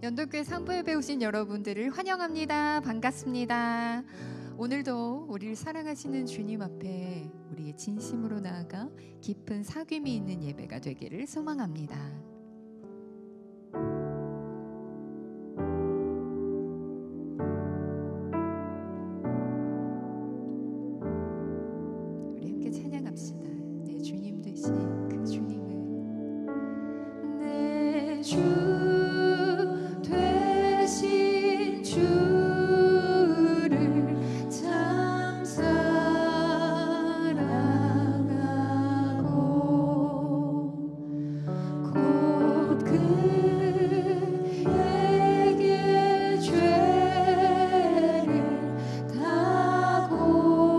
연동교회 상부예배 오신 여러분들을 환영합니다. 반갑습니다. 오늘도 우리를 사랑하시는 주님 앞에 우리의 진심으로 나아가 깊은 사귐이 있는 예배가 되기를 소망합니다. 우리 함께 찬양합시다. 내 주님 되신 그 주님을, 내 주 되신 주를 참 사랑하고 곧 그에게 죄를 다 고합니다.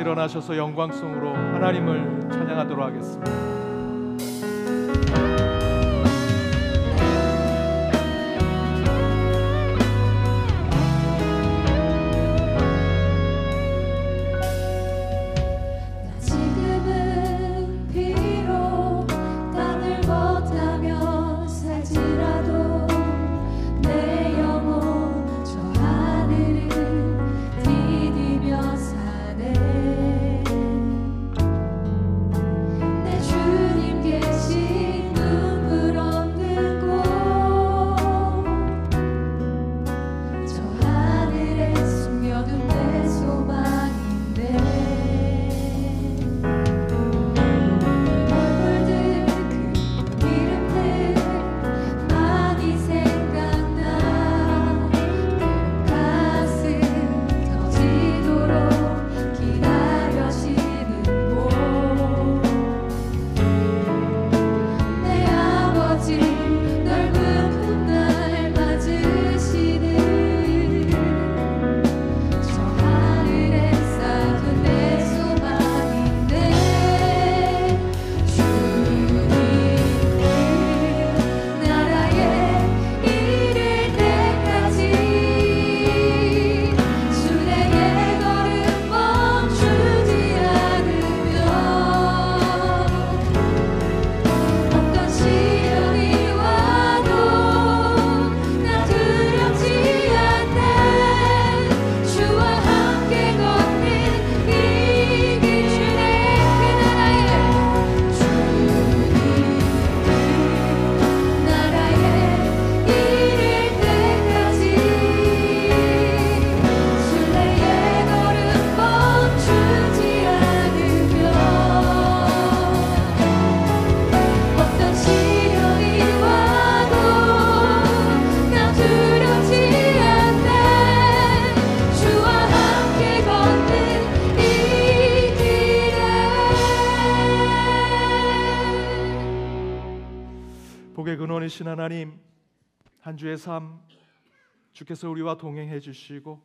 다시 일어나셔서 영광송으로 하나님을 찬양하도록 하겠습니다. 복의 근원이신 하나님, 한 주의 삶 주께서 우리와 동행해 주시고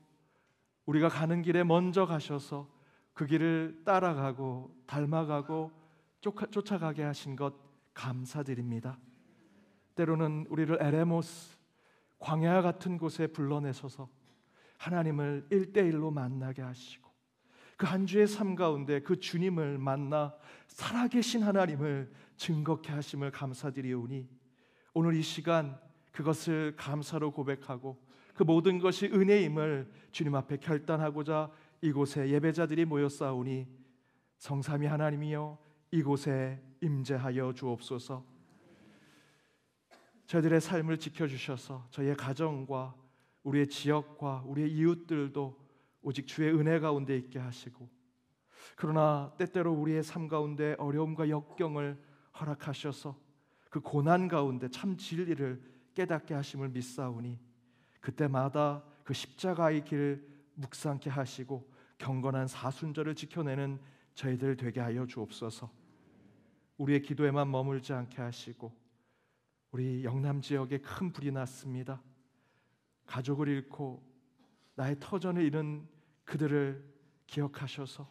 우리가 가는 길에 먼저 가셔서 그 길을 따라가고 닮아가고 쫓아가게 하신 것 감사드립니다. 때로는 우리를 에레모스 광야 같은 곳에 불러내셔서 하나님을 1대1로 만나게 하시고 그 한 주의 삶 가운데 그 주님을 만나 살아계신 하나님을 증거케 하심을 감사드리오니 오늘 이 시간 그것을 감사로 고백하고 그 모든 것이 은혜임을 주님 앞에 결단하고자 이곳에 예배자들이 모였사오니 성삼위 하나님이여 이곳에 임재하여 주옵소서. 저희들의 삶을 지켜주셔서 저희의 가정과 우리의 지역과 우리의 이웃들도 오직 주의 은혜 가운데 있게 하시고 그러나 때때로 우리의 삶 가운데 어려움과 역경을 허락하셔서 그 고난 가운데 참 진리를 깨닫게 하심을 믿사오니 그때마다 그 십자가의 길 묵상케 하시고 경건한 사순절을 지켜내는 저희들 되게 하여 주옵소서. 우리의 기도에만 머물지 않게 하시고 우리 영남 지역에 큰 불이 났습니다. 가족을 잃고 나의 터전을 잃은 그들을 기억하셔서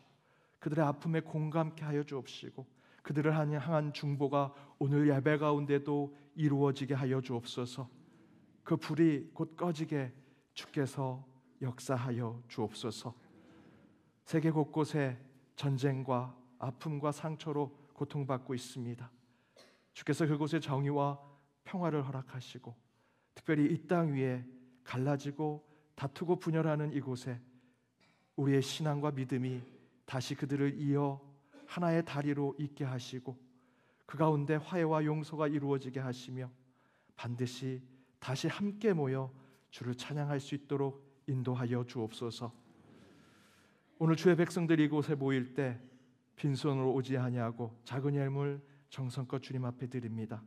그들의 아픔에 공감케 하여 주옵시고 그들을 향한 중보가 오늘 예배 가운데도 이루어지게 하여 주옵소서. 그 불이 곧 꺼지게 주께서 역사하여 주옵소서. 세계 곳곳에 전쟁과 아픔과 상처로 고통받고 있습니다. 주께서 그곳에 정의와 평화를 허락하시고 특별히 이 땅 위에 갈라지고 다투고 분열하는 이곳에 우리의 신앙과 믿음이 다시 그들을 이어 하나의 다리로 있게 하시고 그 가운데 화해와 용서가 이루어지게 하시며 반드시 다시 함께 모여 주를 찬양할 수 있도록 인도하여 주옵소서. 오늘 주의 백성들이 이곳에 모일 때 빈손으로 오지 아니하고 작은 예물 정성껏 주님 앞에 드립니다.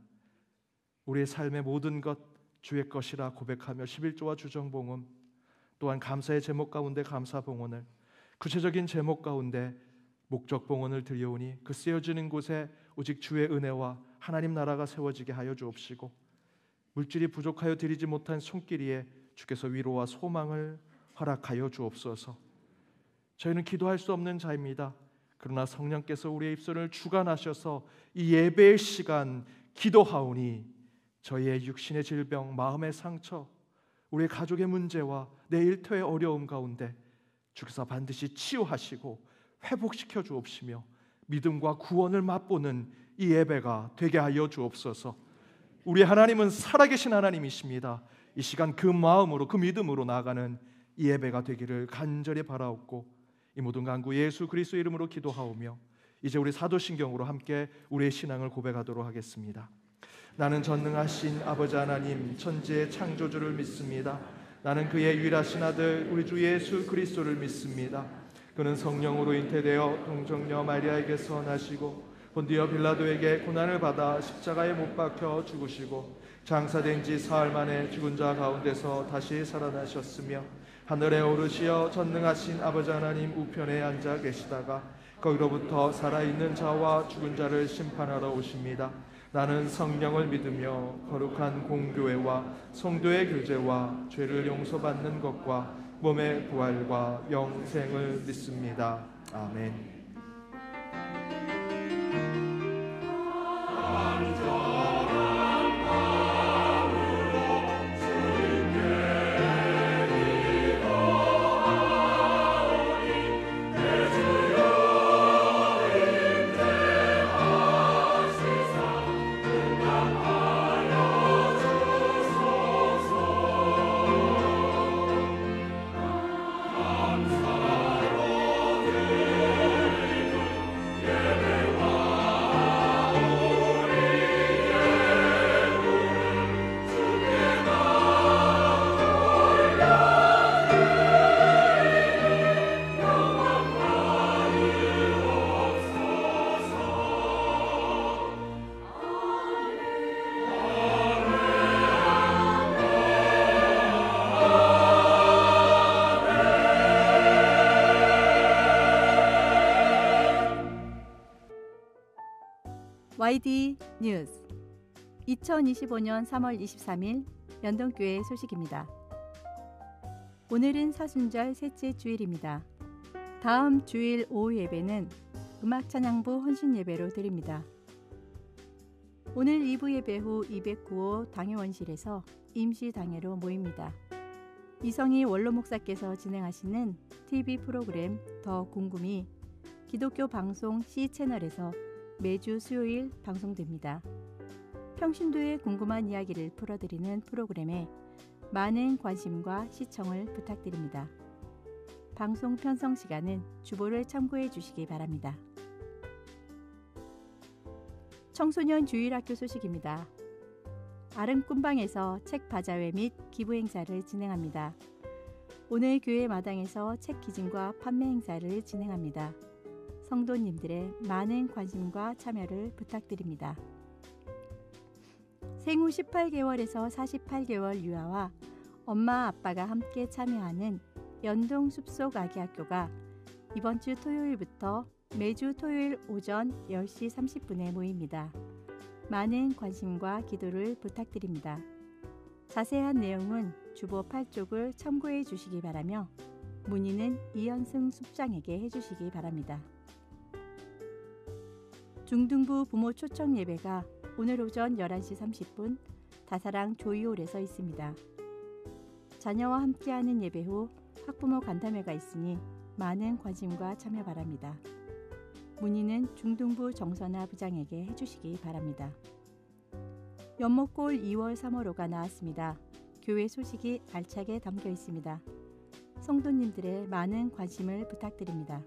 우리의 삶의 모든 것 주의 것이라 고백하며 11조와 주정봉헌 또한 감사의 제목 가운데 감사봉헌을 구체적인 제목 가운데 목적봉헌을 드려오니 그 쓰여지는 곳에 오직 주의 은혜와 하나님 나라가 세워지게 하여 주옵시고 물질이 부족하여 드리지 못한 손길이에 주께서 위로와 소망을 허락하여 주옵소서. 저희는 기도할 수 없는 자입니다. 그러나 성령께서 우리의 입술을 주관하셔서 이 예배의 시간 기도하오니 저희의 육신의 질병, 마음의 상처, 우리의 가족의 문제와 내 일터의 어려움 가운데 주께서 반드시 치유하시고 회복시켜 주옵시며 믿음과 구원을 맛보는 이 예배가 되게 하여 주옵소서. 우리 하나님은 살아계신 하나님이십니다. 이 시간 그 마음으로, 그 믿음으로 나아가는 이 예배가 되기를 간절히 바라옵고 이 모든 간구 예수 그리스도 이름으로 기도하오며 이제 우리 사도신경으로 함께 우리의 신앙을 고백하도록 하겠습니다. 나는 전능하신 아버지 하나님 천지의 창조주를 믿습니다. 나는 그의 유일하신 아들 우리 주 예수 그리스도를 믿습니다. 그는 성령으로 잉태되어 동정녀 마리아에게서 나시고 본디오 빌라도에게 고난을 받아 십자가에 못 박혀 죽으시고 장사된 지 사흘 만에 죽은 자 가운데서 다시 살아나셨으며 하늘에 오르시어 전능하신 아버지 하나님 우편에 앉아 계시다가 거기로부터 살아있는 자와 죽은 자를 심판하러 오십니다. 나는 성령을 믿으며 거룩한 공교회와 성도의 교제와 죄를 용서받는 것과 몸의 부활과 영생을 믿습니다. 아멘. YD 뉴스 2025년 3월 23일 연동교회 소식입니다. 오늘은 사순절 셋째 주일입니다. 다음 주일 오후 예배는 음악찬양부 헌신예배로 드립니다. 오늘 2부 예배 후 209호 당회원실에서 임시당회로 모입니다. 이성희 원로목사께서 진행하시는 TV 프로그램 더 궁금이 기독교 방송 C채널에서 매주 수요일 방송됩니다. 평신도의 궁금한 이야기를 풀어드리는 프로그램에 많은 관심과 시청을 부탁드립니다. 방송 편성 시간은 주보를 참고해 주시기 바랍니다. 청소년 주일학교 소식입니다. 아름꿈방에서 책 바자회 및 기부 행사를 진행합니다. 오늘 교회 마당에서 책 기증과 판매 행사를 진행합니다. 성도님들의 많은 관심과 참여를 부탁드립니다. 생후 18개월에서 48개월 유아와 엄마 아빠가 함께 참여하는 연동 숲속 아기학교가 이번 주 토요일부터 매주 토요일 오전 10시 30분에 모입니다. 많은 관심과 기도를 부탁드립니다. 자세한 내용은 주보 8쪽을 참고해 주시기 바라며 문의는 이현승 숲장에게 해주시기 바랍니다. 중등부 부모 초청 예배가 오늘 오전 11시 30분 다사랑 조이홀에서 있습니다. 자녀와 함께하는 예배 후 학부모 간담회가 있으니 많은 관심과 참여 바랍니다. 문의는 중등부 정선아 부장에게 해주시기 바랍니다. 연못골 2월 3월호가 나왔습니다. 교회 소식이 알차게 담겨 있습니다. 성도님들의 많은 관심을 부탁드립니다.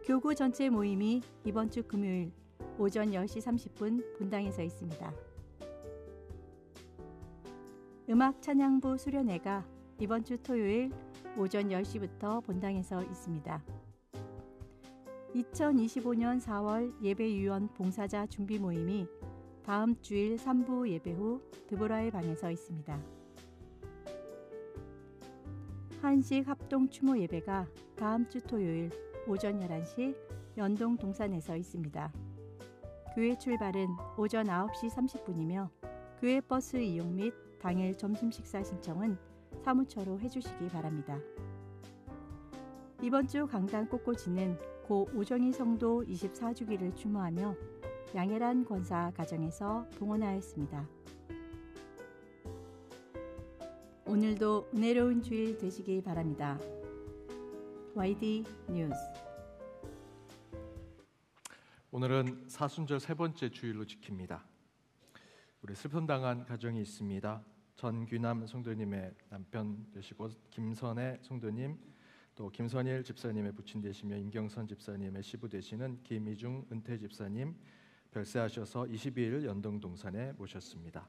교구 전체 모임이 이번 주 금요일 오전 10시 30분 본당에서 있습니다. 음악 찬양부 수련회가 이번 주 토요일 오전 10시부터 본당에서 있습니다. 2025년 4월 예배유언 봉사자 준비 모임이 다음 주일 3부 예배 후 드보라의 방에서 있습니다. 한식 합동 추모 예배가 다음 주 토요일 오전 11시 연동 동산에서 있습니다. 교회 출발은 오전 9시 30분이며 교회 버스 이용 및 당일 점심 식사 신청은 사무처로 해주시기 바랍니다. 이번 주 강단 꽃꽂이는 고 오정희 성도 24주기를 추모하며 양혜란 권사 가정에서 봉헌하였습니다. 오늘도 은혜로운 주일 되시기 바랍니다. YD 뉴스. 오늘은 사순절 세 번째 주일로 지킵니다. 우리 슬픔 당한 가정이 있습니다. 전귀남 성도님의 남편 되시고 김선혜 성도님, 또 김선일 집사님의 부친 되시며 임경선 집사님의 시부 되시는 김이중 은퇴 집사님 별세하셔서 22일 연동 동산에 모셨습니다.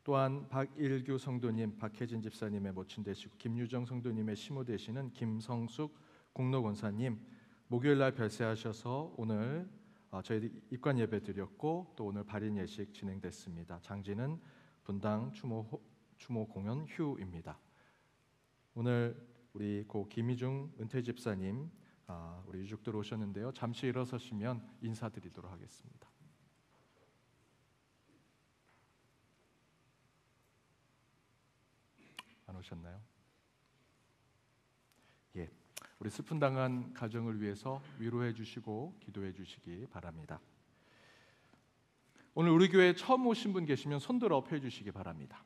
또한 박일규 성도님, 박혜진 집사님의 모친 되시고 김유정 성도님의 시모 되시는 김성숙 공로권사님 목요일 날 별세하셔서 오늘 저희 입관 예배 드렸고 또 오늘 발인 예식 진행됐습니다. 장지는 분당 추모 공연 휴입니다. 오늘 우리 고 김희중 은퇴 집사님 우리 유족들 오셨는데요. 잠시 일어서시면 인사드리도록 하겠습니다. 안 오셨나요? 예, 우리 슬픔 당한 가정을 위해서 위로해 주시고 기도해 주시기 바랍니다. 오늘 우리 교회에 처음 오신 분 계시면 손들어 펴 주시기 바랍니다.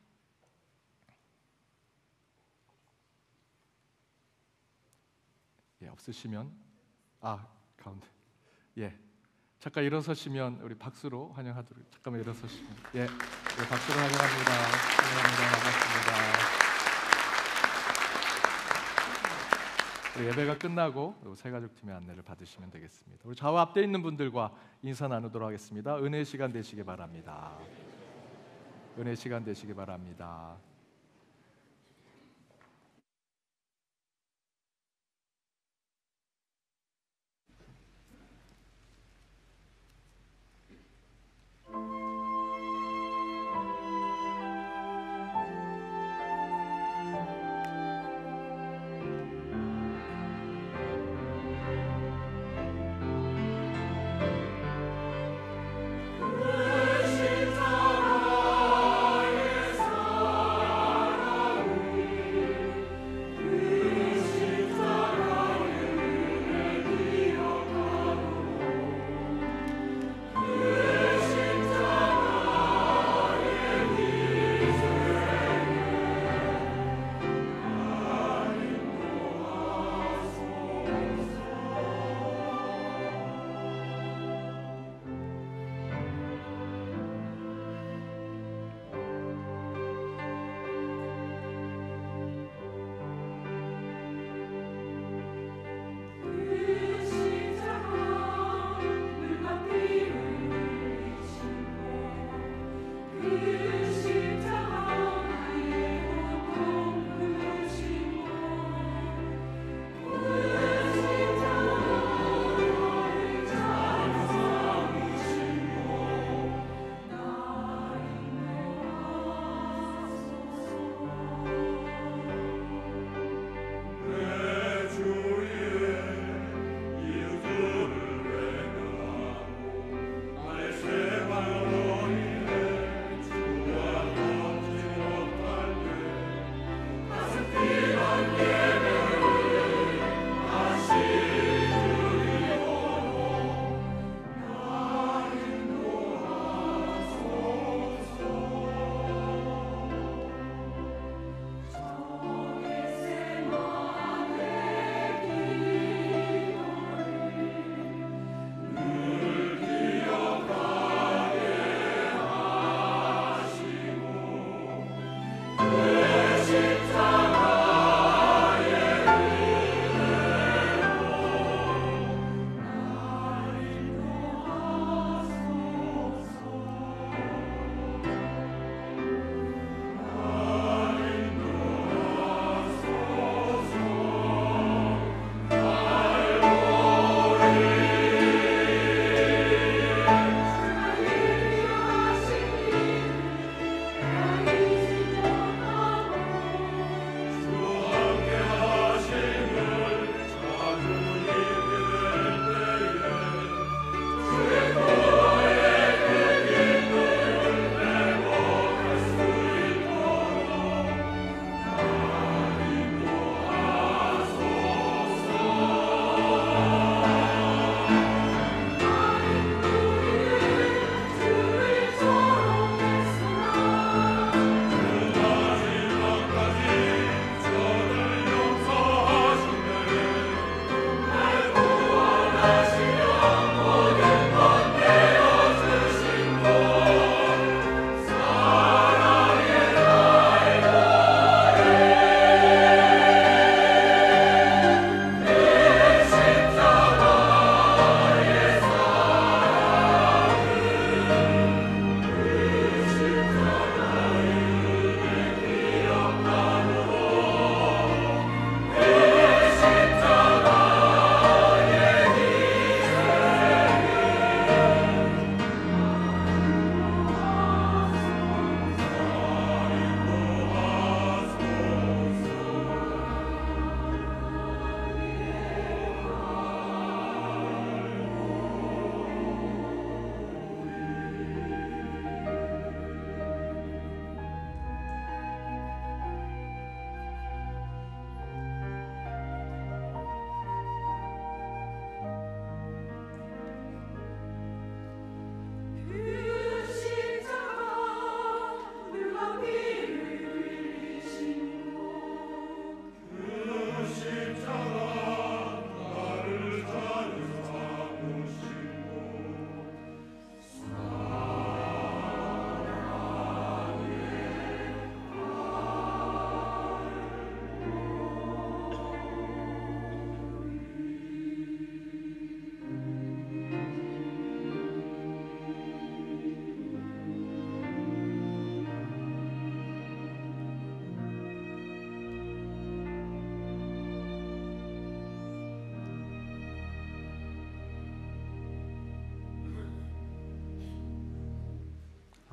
예, 없으시면 가운데 잠깐 일어서시면 우리 박수로 환영하도록. 잠깐만 일어서시면 박수로 환영합니다. 반갑습니다. 우리 예배가 끝나고 새가족팀의 안내를 받으시면 되겠습니다. 우리 좌우 앞에 있는 분들과 인사 나누도록 하겠습니다. 은혜 시간 되시기 바랍니다. 은혜 시간 되시기 바랍니다.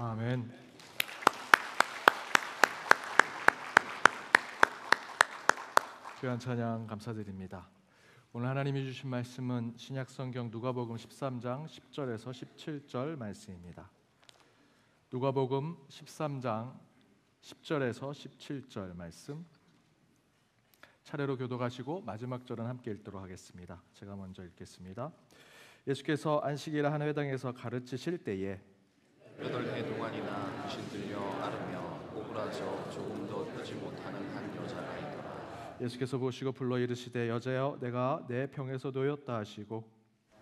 아멘. 귀한 찬양 감사드립니다. 오늘 하나님이 주신 말씀은 신약성경 누가복음 13장 10절에서 17절 말씀입니다. 누가복음 13장 10절에서 17절 말씀 차례로 교독하시고 마지막 절은 함께 읽도록 하겠습니다. 제가 먼저 읽겠습니다. 예수께서 안식일 한 회당에서 가르치실 때에 8해 동안이나 귀신 들려 앓으며 오그라져 조금도 뜨지 못하는 한 여자가 있더라. 예수께서 보시고 불러 이르시되 여자여 내가 내 병에서 놓였다 하시고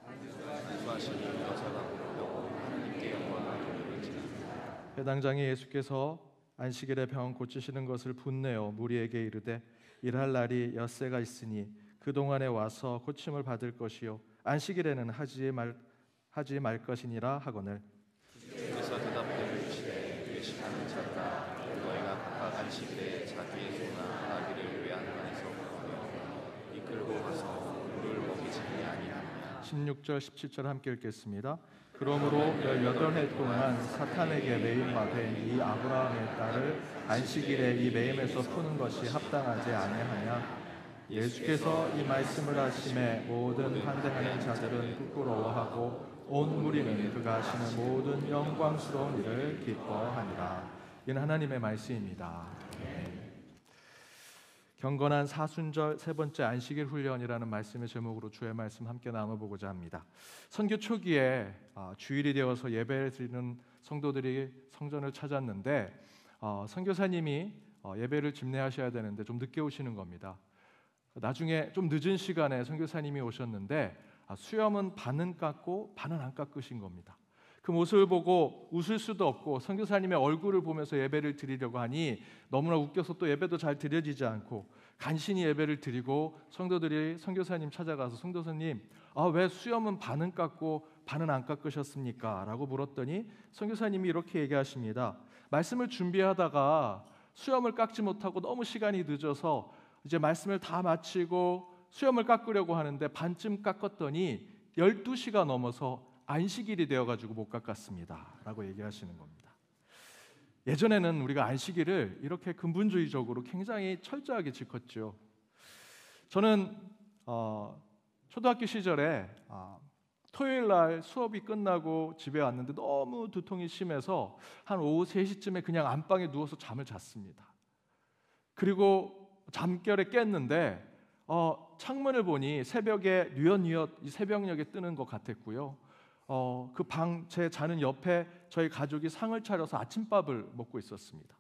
안수하시니 여자가 부르려고 하나님께 영광을 돌리는지라. 회당장이 예수께서 안식일에 병 고치시는 것을 분내어 무리에게 이르되 일할 날이 엿새가 있으니 그 동안에 와서 고침을 받을 것이요 안식일에는 하지 말 것이니라 하거늘. 주께서 대답하여 이르시되 외식하는 자가 너희가 각각 안식일에 자기의 소나 나귀를 외양간에서 구하여 이끌고 가서 물을 먹이지 아니하느냐. 16절 17절 함께 읽겠습니다. 그러므로 18해 동안 사탄에게 매임받은 이 아브라함의 딸을 안식일에 이 매임에서 푸는 것이 합당하지 아니하냐. 예수께서 이 말씀을 하심에 모든 반대하는 자들은 부끄러워하고 온 무리는 그가 하시는 모든 영광스러운 일을 기뻐하니라. 이는 하나님의 말씀입니다. 경건한 사순절 세 번째 안식일 훈련이라는 말씀의 제목으로 주의 말씀 함께 나눠보고자 합니다. 선교 초기에 주일이 되어서 예배를 드리는 성도들이 성전을 찾았는데 선교사님이 예배를 집례하셔야 되는데 좀 늦게 오시는 겁니다. 나중에 좀 늦은 시간에 선교사님이 오셨는데 수염은 반은 깎고 반은 안 깎으신 겁니다. 그 모습을 보고 웃을 수도 없고 선교사님의 얼굴을 보면서 예배를 드리려고 하니 너무나 웃겨서 또 예배도 잘 드려지지 않고 간신히 예배를 드리고 성도들이 선교사님 찾아가서 선교사님 왜 수염은 반은 깎고 반은 안 깎으셨습니까? 라고 물었더니 선교사님이 이렇게 얘기하십니다. 말씀을 준비하다가 수염을 깎지 못하고 너무 시간이 늦어서 이제 말씀을 다 마치고 수염을 깎으려고 하는데 반쯤 깎았더니 12시가 넘어서 안식일이 되어가지고 못 깎았습니다 라고 얘기하시는 겁니다. 예전에는 우리가 안식일을 이렇게 근본주의적으로 굉장히 철저하게 지켰죠. 저는 초등학교 시절에 토요일 날 수업이 끝나고 집에 왔는데 너무 두통이 심해서 한 오후 3시쯤에 그냥 안방에 누워서 잠을 잤습니다. 그리고 잠결에 깼는데 창문을 보니 새벽에 뉘엿뉘엿 이 새벽녘에 뜨는 것 같았고요. 그 방 제 자는 옆에 저희 가족이 상을 차려서 아침밥을 먹고 있었습니다.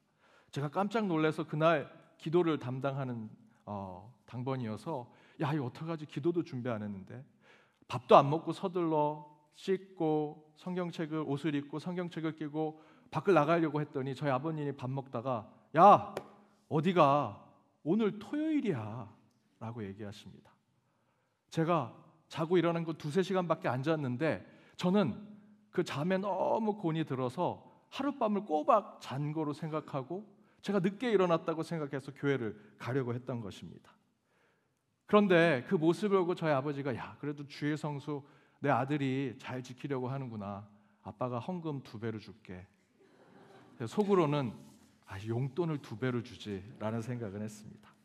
제가 깜짝 놀라서 그날 기도를 담당하는 당번이어서 야 이거 어떡하지 기도도 준비 안 했는데 밥도 안 먹고 서둘러 씻고 성경책을 옷을 입고 성경책을 끼고 밖을 나가려고 했더니 저희 아버님이 밥 먹다가 야 어디가 오늘 토요일이야 라고 얘기하십니다. 제가 자고 일어난 거 2-3시간밖에 안 잤는데 저는 그 잠에 너무 곤이 들어서 하룻밤을 꼬박 잔 거로 생각하고 제가 늦게 일어났다고 생각해서 교회를 가려고 했던 것입니다. 그런데 그 모습을 보고 저희 아버지가 야 그래도 주일 성수 내 아들이 잘 지키려고 하는구나. 아빠가 헌금 2배로 줄게. 속으로는 용돈을 2배로 주지라는 생각을 했습니다.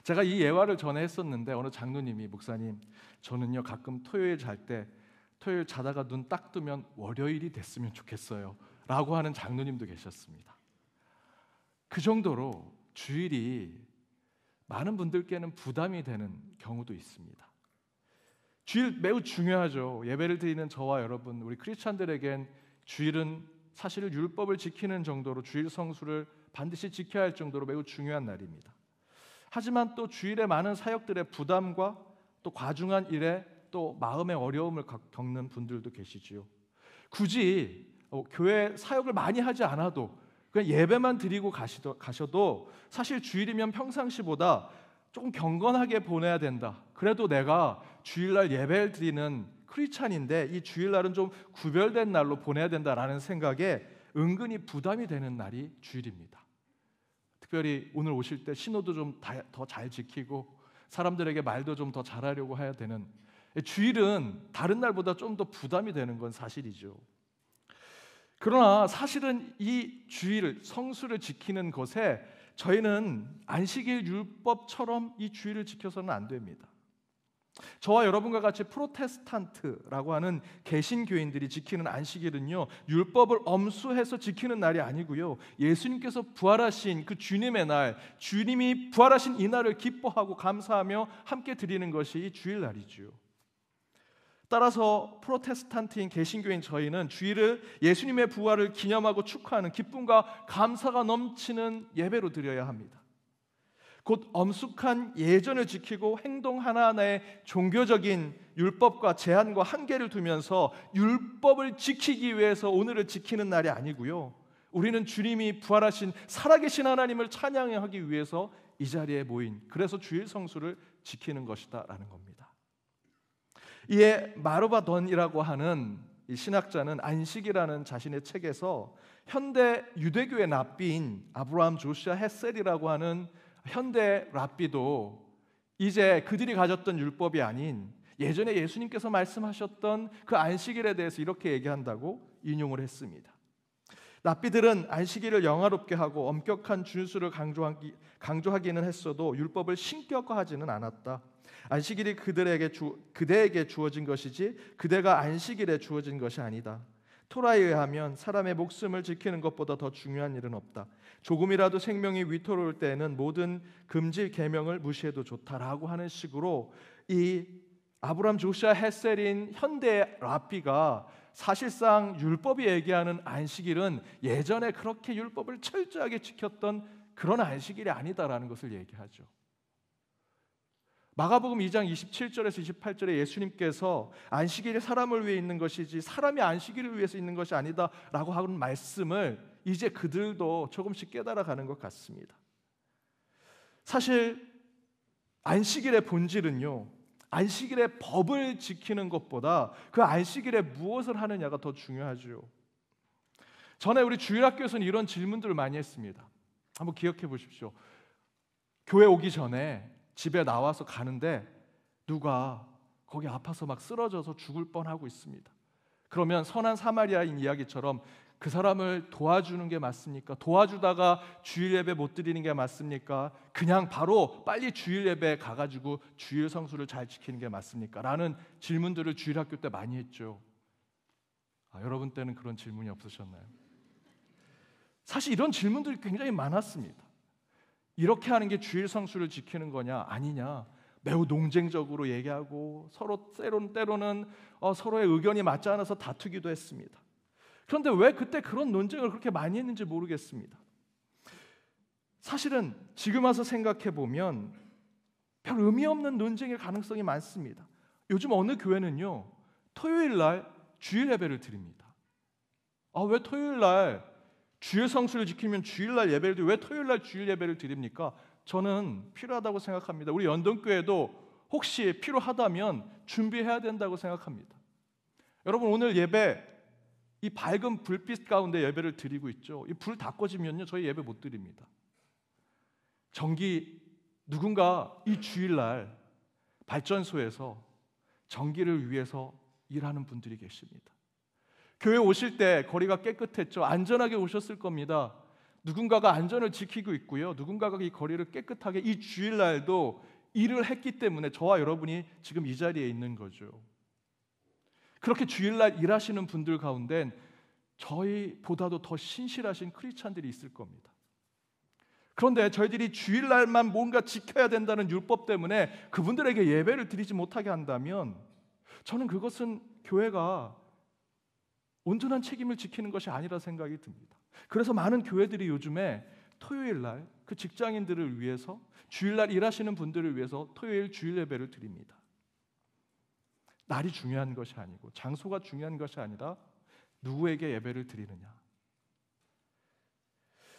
제가 이 예화를 전에 했었는데 어느 장로님이 목사님 저는요 가끔 토요일 자다가 눈 딱 뜨면 월요일이 됐으면 좋겠어요 라고 하는 장로님도 계셨습니다. 그 정도로 주일이 많은 분들께는 부담이 되는 경우도 있습니다. 주일 매우 중요하죠. 예배를 드리는 저와 여러분 우리 크리스찬들에겐 주일은 사실 율법을 지키는 정도로 주일 성수를 반드시 지켜야 할 정도로 매우 중요한 날입니다. 하지만 또 주일에 많은 사역들의 부담과 또 과중한 일에 또 마음의 어려움을 겪는 분들도 계시지요. 굳이 교회 사역을 많이 하지 않아도 그냥 예배만 드리고 가셔도 사실 주일이면 평상시보다 조금 경건하게 보내야 된다. 그래도 내가 주일날 예배를 드리는 크리스찬인데 이 주일날은 좀 구별된 날로 보내야 된다라는 생각에 은근히 부담이 되는 날이 주일입니다. 특별히 오늘 오실 때 신호도 좀 더 잘 지키고 사람들에게 말도 좀 더 잘하려고 해야 되는 주일은 다른 날보다 좀 더 부담이 되는 건 사실이죠. 그러나 사실은 이 주일, 성수를 지키는 것에 저희는 안식일 율법처럼 이 주일을 지켜서는 안 됩니다. 저와 여러분과 같이 프로테스탄트라고 하는 개신교인들이 지키는 안식일은요, 율법을 엄수해서 지키는 날이 아니고요, 예수님께서 부활하신 그 주님의 날, 주님이 부활하신 이 날을 기뻐하고 감사하며 함께 드리는 것이 이 주일날이죠. 따라서 프로테스탄트인 개신교인 저희는 주일을 예수님의 부활을 기념하고 축하하는 기쁨과 감사가 넘치는 예배로 드려야 합니다. 곧 엄숙한 예전을 지키고 행동 하나하나에 종교적인 율법과 제한과 한계를 두면서 율법을 지키기 위해서 오늘을 지키는 날이 아니고요, 우리는 주님이 부활하신 살아계신 하나님을 찬양하기 위해서 이 자리에 모인, 그래서 주일 성수를 지키는 것이다 라는 겁니다. 이에 마르바돈이라고 하는 이 신학자는 안식이라는 자신의 책에서 현대 유대교의 랍비인 아브라함 조시아 헷셀이라고 하는 현대 랍비도 이제 그들이 가졌던 율법이 아닌 예전에 예수님께서 말씀하셨던 그 안식일에 대해서 이렇게 얘기한다고 인용을 했습니다. 랍비들은 안식일을 영화롭게 하고 엄격한 준수를 강조하기는 했어도 율법을 신격화하지는 않았다. 안식일이 그대에게 주어진 것이지 그대가 안식일에 주어진 것이 아니다. 토라에 의하면 사람의 목숨을 지키는 것보다 더 중요한 일은 없다. 조금이라도 생명이 위태로울 때에는 모든 금지 계명을 무시해도 좋다라고 하는 식으로 이 아브라함 조시아 헷셀인 현대 랍비가 사실상 율법이 얘기하는 안식일은 예전에 그렇게 율법을 철저하게 지켰던 그런 안식일이 아니다라는 것을 얘기하죠. 마가복음 2장 27절에서 28절에 예수님께서 안식일이 사람을 위해 있는 것이지 사람이 안식일을 위해서 있는 것이 아니다라고 하는 말씀을 이제 그들도 조금씩 깨달아가는 것 같습니다. 사실 안식일의 본질은요, 안식일의 법을 지키는 것보다 그 안식일에 무엇을 하느냐가 더 중요하죠. 전에 우리 주일학교에서는 이런 질문들을 많이 했습니다. 한번 기억해 보십시오. 교회 오기 전에 집에 나와서 가는데 누가 거기 아파서 막 쓰러져서 죽을 뻔하고 있습니다. 그러면 선한 사마리아인 이야기처럼 그 사람을 도와주는 게 맞습니까? 도와주다가 주일 예배 못 드리는 게 맞습니까? 그냥 바로 빨리 주일 예배에 가가지고 주일 성수를 잘 지키는 게 맞습니까? 라는 질문들을 주일학교 때 많이 했죠. 여러분 때는 그런 질문이 없으셨나요? 사실 이런 질문들이 굉장히 많았습니다. 이렇게 하는 게 주일 성수를 지키는 거냐 아니냐, 매우 논쟁적으로 얘기하고 서로 때로는 서로의 의견이 맞지 않아서 다투기도 했습니다. 그런데 왜 그때 그런 논쟁을 그렇게 많이 했는지 모르겠습니다. 사실은 지금 와서 생각해 보면 별 의미 없는 논쟁의 가능성이 많습니다. 요즘 어느 교회는요, 토요일 날 주일 예배를 드립니다. 왜 토요일 날 주일 성수를 지키면 주일날 예배를 드리고 왜 토요일날 주일 예배를 드립니까? 저는 필요하다고 생각합니다. 우리 연동교회도 혹시 필요하다면 준비해야 된다고 생각합니다. 여러분, 오늘 예배 이 밝은 불빛 가운데 예배를 드리고 있죠. 이 불 다 꺼지면요, 저희 예배 못 드립니다. 누군가 이 주일날 발전소에서 전기를 위해서 일하는 분들이 계십니다. 교회 오실 때 거리가 깨끗했죠. 안전하게 오셨을 겁니다. 누군가가 안전을 지키고 있고요, 누군가가 이 거리를 깨끗하게 이 주일날도 일을 했기 때문에 저와 여러분이 지금 이 자리에 있는 거죠. 그렇게 주일날 일하시는 분들 가운데 저희보다도 더 신실하신 크리스찬들이 있을 겁니다. 그런데 저희들이 주일날만 뭔가 지켜야 된다는 율법 때문에 그분들에게 예배를 드리지 못하게 한다면 저는 그것은 교회가 온전한 책임을 지키는 것이 아니라 생각이 듭니다. 그래서 많은 교회들이 요즘에 토요일날 그 직장인들을 위해서, 주일날 일하시는 분들을 위해서 토요일 주일 예배를 드립니다. 날이 중요한 것이 아니고 장소가 중요한 것이 아니라 누구에게 예배를 드리느냐.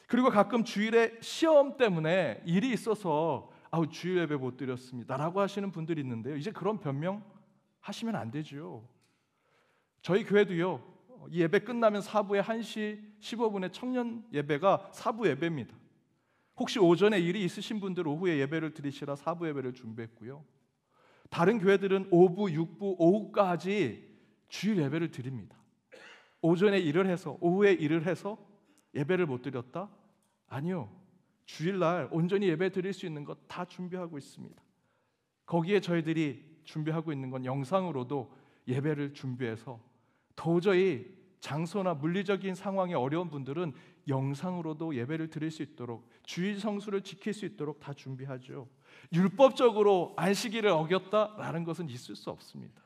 그리고 가끔 주일에 시험 때문에 일이 있어서 주일 예배 못 드렸습니다 라고 하시는 분들이 있는데요, 이제 그런 변명 하시면 안 되죠. 저희 교회도요, 이 예배 끝나면 사부에 1시 15분에 청년 예배가 사부 예배입니다. 혹시 오전에 일이 있으신 분들 오후에 예배를 드리시라 사부 예배를 준비했고요, 다른 교회들은 오부, 육부, 오후까지 주일 예배를 드립니다. 오전에 일을 해서 오후에 일을 해서 예배를 못 드렸다? 아니요. 주일날 온전히 예배 드릴 수 있는 것 다 준비하고 있습니다. 거기에 저희들이 준비하고 있는 건 영상으로도 예배를 준비해서 도저히 장소나 물리적인 상황이 어려운 분들은 영상으로도 예배를 드릴 수 있도록 주일 성수를 지킬 수 있도록 다 준비하죠. 율법적으로 안식일을 어겼다라는 것은 있을 수 없습니다.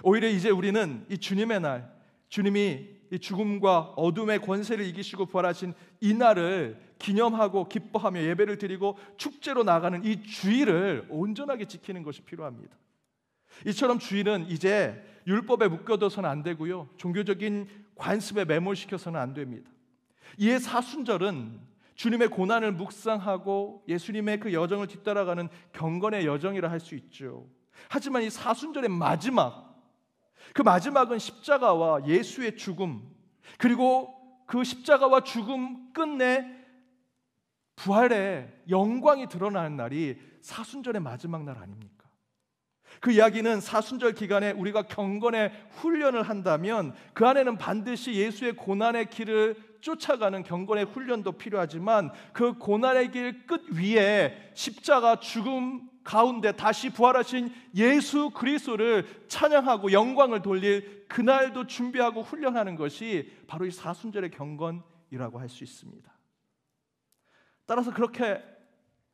오히려 이제 우리는 이 주님의 날, 주님이 이 죽음과 어둠의 권세를 이기시고 부활하신 이 날을 기념하고 기뻐하며 예배를 드리고 축제로 나가는 이 주일을 온전하게 지키는 것이 필요합니다. 이처럼 주일은 이제 율법에 묶여둬서는 안 되고요, 종교적인 관습에 매몰시켜서는 안 됩니다. 이에 사순절은 주님의 고난을 묵상하고 예수님의 그 여정을 뒤따라가는 경건의 여정이라 할 수 있죠. 하지만 이 사순절의 그 마지막은 십자가와 예수의 죽음, 그리고 그 십자가와 죽음 끝내 부활의 영광이 드러나는 날이 사순절의 마지막 날 아닙니까? 그 이야기는 사순절 기간에 우리가 경건의 훈련을 한다면 그 안에는 반드시 예수의 고난의 길을 쫓아가는 경건의 훈련도 필요하지만 그 고난의 길 끝 위에 십자가 죽음 가운데 다시 부활하신 예수 그리스도를 찬양하고 영광을 돌릴 그날도 준비하고 훈련하는 것이 바로 이 사순절의 경건이라고 할 수 있습니다. 따라서 그렇게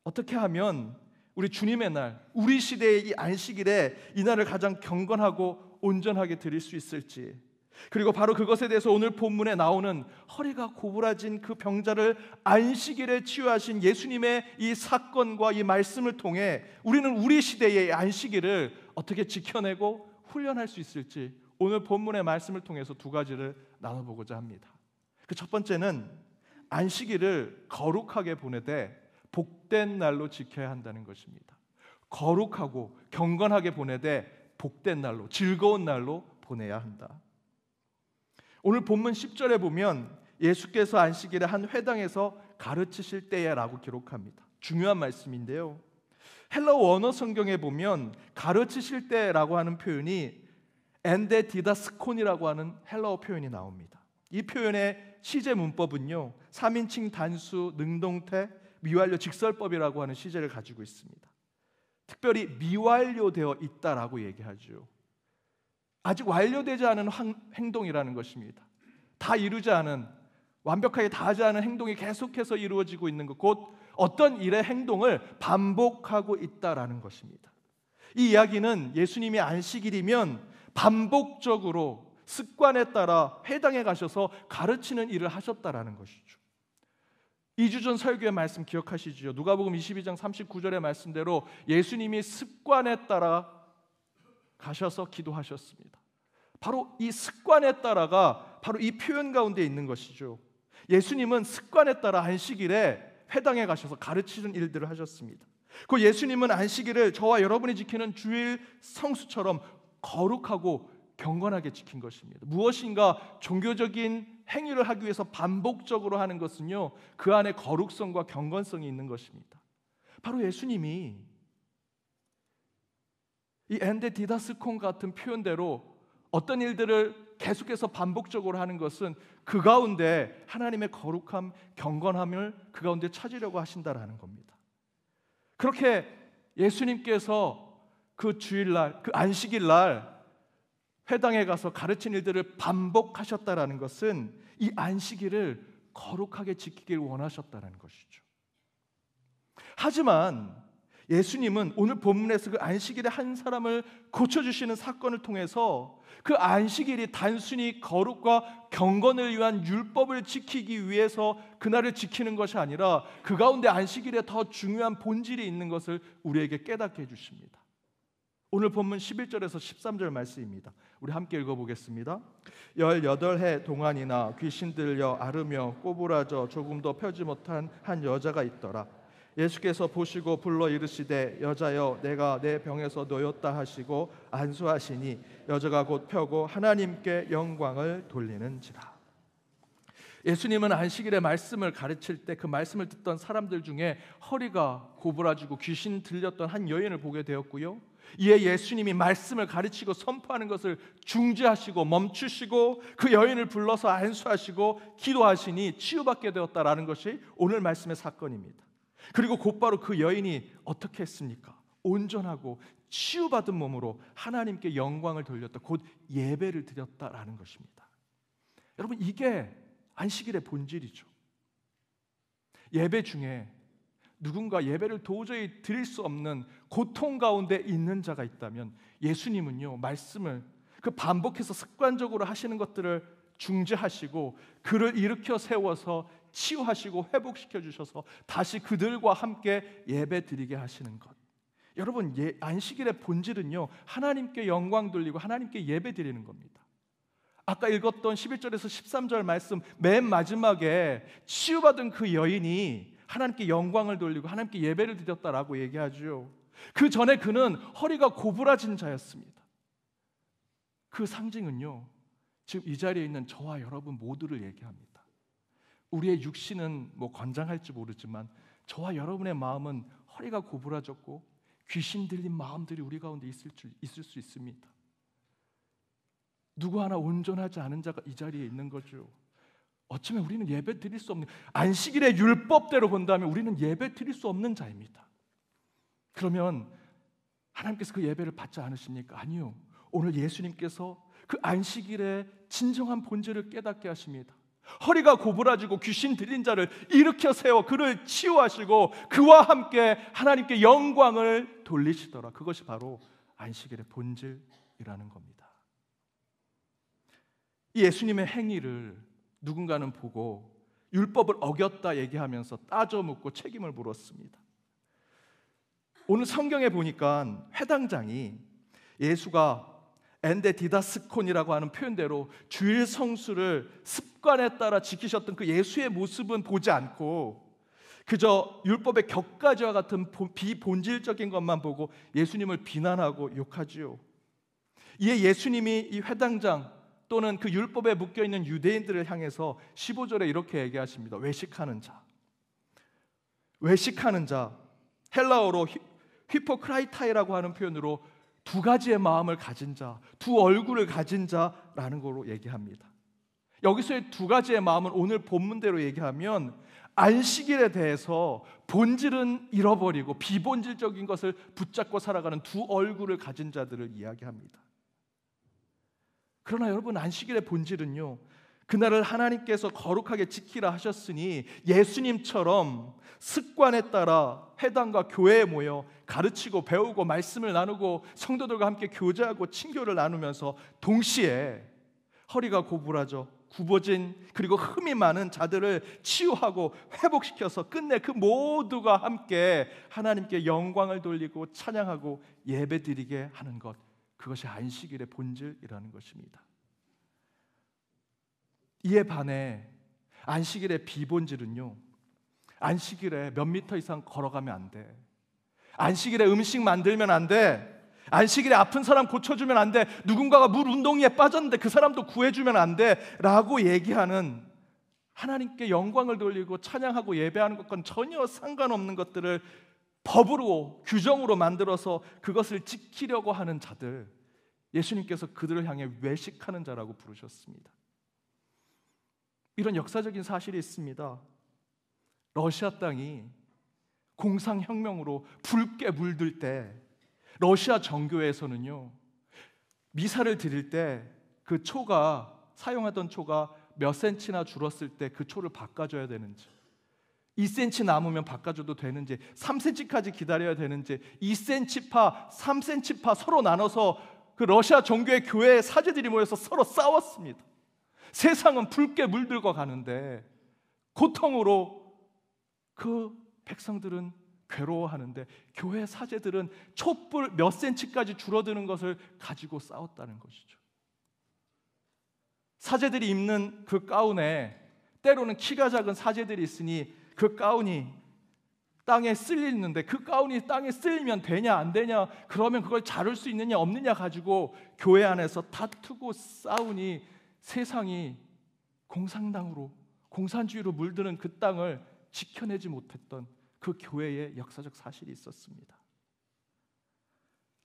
어떻게 하면 우리 주님의 날, 우리 시대의 이 안식일에 이 날을 가장 경건하고 온전하게 드릴 수 있을지, 그리고 바로 그것에 대해서 오늘 본문에 나오는 허리가 고부라진 그 병자를 안식일에 치유하신 예수님의 이 사건과 이 말씀을 통해 우리는 우리 시대의 안식일을 어떻게 지켜내고 훈련할 수 있을지 오늘 본문의 말씀을 통해서 두 가지를 나눠보고자 합니다. 그 첫 번째는 안식일을 거룩하게 보내되 복된 날로 지켜야 한다는 것입니다. 거룩하고 경건하게 보내되 복된 날로, 즐거운 날로 보내야 한다. 오늘 본문 10절에 보면 예수께서 안식일에 한 회당에서 가르치실 때에라고 기록합니다. 중요한 말씀인데요, 헬라어 원어 성경에 보면 가르치실 때라고 하는 표현이 엔데 디다스콘이라고 하는 헬라어 표현이 나옵니다. 이 표현의 시제 문법은요, 3인칭 단수 능동태 미완료 직설법이라고 하는 시제를 가지고 있습니다. 특별히 미완료되어 있다라고 얘기하죠. 아직 완료되지 않은 행동이라는 것입니다. 다 이루지 않은, 완벽하게 다 하지 않은 행동이 계속해서 이루어지고 있는 것, 곧 어떤 일의 행동을 반복하고 있다라는 것입니다. 이 이야기는 예수님이 안식일이면 반복적으로 습관에 따라 회당에 가셔서 가르치는 일을 하셨다라는 것이죠. 2주 전 설교의 말씀 기억하시죠? 누가복음 22장 39절의 말씀대로 예수님이 습관에 따라 가셔서 기도하셨습니다. 바로 이 습관에 따라가 바로 이 표현 가운데 있는 것이죠. 예수님은 습관에 따라 안식일에 회당에 가셔서 가르치는 일들을 하셨습니다. 그 예수님은 안식일을 저와 여러분이 지키는 주일 성수처럼 거룩하고 경건하게 지킨 것입니다. 무엇인가 종교적인 행위를 하기 위해서 반복적으로 하는 것은요, 그 안에 거룩성과 경건성이 있는 것입니다. 바로 예수님이 이 엔데 디다스콘 같은 표현대로 어떤 일들을 계속해서 반복적으로 하는 것은 그 가운데 하나님의 거룩함, 경건함을 그 가운데 찾으려고 하신다라는 겁니다. 그렇게 예수님께서 그 주일날, 그 안식일날 회당에 가서 가르친 일들을 반복하셨다라는 것은 이 안식일을 거룩하게 지키길 원하셨다는 것이죠. 하지만 예수님은 오늘 본문에서 그 안식일에 한 사람을 고쳐주시는 사건을 통해서 그 안식일이 단순히 거룩과 경건을 위한 율법을 지키기 위해서 그날을 지키는 것이 아니라 그 가운데 안식일에 더 중요한 본질이 있는 것을 우리에게 깨닫게 해주십니다. 오늘 본문 11절에서 13절 말씀입니다. 우리 함께 읽어보겠습니다. 18해 동안이나 귀신 들려 앓으며 꼬부라져 조금도 펴지 못한 한 여자가 있더라. 예수께서 보시고 불러 이르시되 여자여 내가 내 병에서 놓였다 하시고 안수하시니 여자가 곧 펴고 하나님께 영광을 돌리는지라. 예수님은 안식일의 말씀을 가르칠 때 그 말씀을 듣던 사람들 중에 허리가 고부라지고 귀신 들렸던 한 여인을 보게 되었고요, 이에 예수님이 말씀을 가르치고 선포하는 것을 중지하시고 멈추시고 그 여인을 불러서 안수하시고 기도하시니 치유받게 되었다라는 것이 오늘 말씀의 사건입니다. 그리고 곧바로 그 여인이 어떻게 했습니까? 온전하고 치유받은 몸으로 하나님께 영광을 돌렸다, 곧 예배를 드렸다라는 것입니다. 여러분, 이게 안식일의 본질이죠. 예배 중에 누군가 예배를 도저히 드릴 수 없는 고통 가운데 있는 자가 있다면 예수님은요, 말씀을 그 반복해서 습관적으로 하시는 것들을 중지하시고 그를 일으켜 세워서 치유하시고 회복시켜 주셔서 다시 그들과 함께 예배 드리게 하시는 것. 여러분, 안식일의 본질은요, 하나님께 영광 돌리고 하나님께 예배 드리는 겁니다. 아까 읽었던 11절에서 13절 말씀 맨 마지막에 치유받은 그 여인이 하나님께 영광을 돌리고 하나님께 예배를 드렸다라고 얘기하죠. 그 전에 그는 허리가 고부라진 자였습니다. 그 상징은요, 지금 이 자리에 있는 저와 여러분 모두를 얘기합니다. 우리의 육신은 건장할지 모르지만 저와 여러분의 마음은 허리가 고부라졌고 귀신 들린 마음들이 우리 가운데 있을 수 있습니다. 누구 하나 온전하지 않은 자가 이 자리에 있는 거죠. 어쩌면 우리는 예배 드릴 수 없는, 안식일의 율법대로 본다면 우리는 예배 드릴 수 없는 자입니다. 그러면 하나님께서 그 예배를 받지 않으십니까? 아니요. 오늘 예수님께서 그 안식일의 진정한 본질을 깨닫게 하십니다. 허리가 고부라지고 귀신 들린 자를 일으켜 세워 그를 치유하시고 그와 함께 하나님께 영광을 돌리시더라. 그것이 바로 안식일의 본질이라는 겁니다. 이 예수님의 행위를 누군가는 보고 율법을 어겼다 얘기하면서 따져 묻고 책임을 물었습니다. 오늘 성경에 보니까 회당장이 예수가 엔데디다스콘이라고 하는 표현대로 주일 성수를 습관에 따라 지키셨던 그 예수의 모습은 보지 않고 그저 율법의 격가지와 같은 비본질적인 것만 보고 예수님을 비난하고 욕하지요. 이에 예수님이 이 회당장 또는 그 율법에 묶여있는 유대인들을 향해서 15절에 이렇게 얘기하십니다. 외식하는 자, 외식하는 자, 헬라어로 휘포크라이타이라고 하는 표현으로 두 가지의 마음을 가진 자, 두 얼굴을 가진 자라는 거로 얘기합니다. 여기서의 두 가지의 마음은 오늘 본문대로 얘기하면 안식일에 대해서 본질은 잃어버리고 비본질적인 것을 붙잡고 살아가는 두 얼굴을 가진 자들을 이야기합니다. 그러나 여러분, 안식일의 본질은요, 그날을 하나님께서 거룩하게 지키라 하셨으니 예수님처럼 습관에 따라 회당과 교회에 모여 가르치고 배우고 말씀을 나누고 성도들과 함께 교제하고 친교를 나누면서 동시에 허리가 고부라져 굽어진 그리고 흠이 많은 자들을 치유하고 회복시켜서 끝내 그 모두가 함께 하나님께 영광을 돌리고 찬양하고 예배드리게 하는 것, 그것이 안식일의 본질이라는 것입니다. 이에 반해 안식일의 비본질은요, 안식일에 몇 미터 이상 걸어가면 안 돼, 안식일에 음식 만들면 안 돼, 안식일에 아픈 사람 고쳐주면 안 돼, 누군가가 물 운동이에 빠졌는데 그 사람도 구해주면 안 돼 라고 얘기하는, 하나님께 영광을 돌리고 찬양하고 예배하는 것과는 전혀 상관없는 것들을 법으로 규정으로 만들어서 그것을 지키려고 하는 자들, 예수님께서 그들을 향해 외식하는 자라고 부르셨습니다. 이런 역사적인 사실이 있습니다. 러시아 땅이 공상혁명으로 붉게 물들 때 러시아 정교회에서는요, 미사를 드릴 때 그 초가, 사용하던 초가 몇 센치나 줄었을 때 그 초를 바꿔줘야 되는지, 2cm 남으면 바꿔줘도 되는지, 3cm까지 기다려야 되는지, 2cm파, 3cm파 서로 나눠서 그 러시아 정교회 교회의 사제들이 모여서 서로 싸웠습니다. 세상은 붉게 물들고 가는데 고통으로 그 백성들은 괴로워하는데 교회 사제들은 촛불 몇 센치까지 줄어드는 것을 가지고 싸웠다는 것이죠. 사제들이 입는 그 가운에 때로는 키가 작은 사제들이 있으니 그 가운이 땅에 쓸리는데 그 가운이 땅에 쓸리면 되냐 안 되냐, 그러면 그걸 자를 수 있느냐 없느냐 가지고 교회 안에서 다투고 싸우니 세상이 공산당으로, 공산주의로 물드는 그 땅을 지켜내지 못했던 그 교회의 역사적 사실이 있었습니다.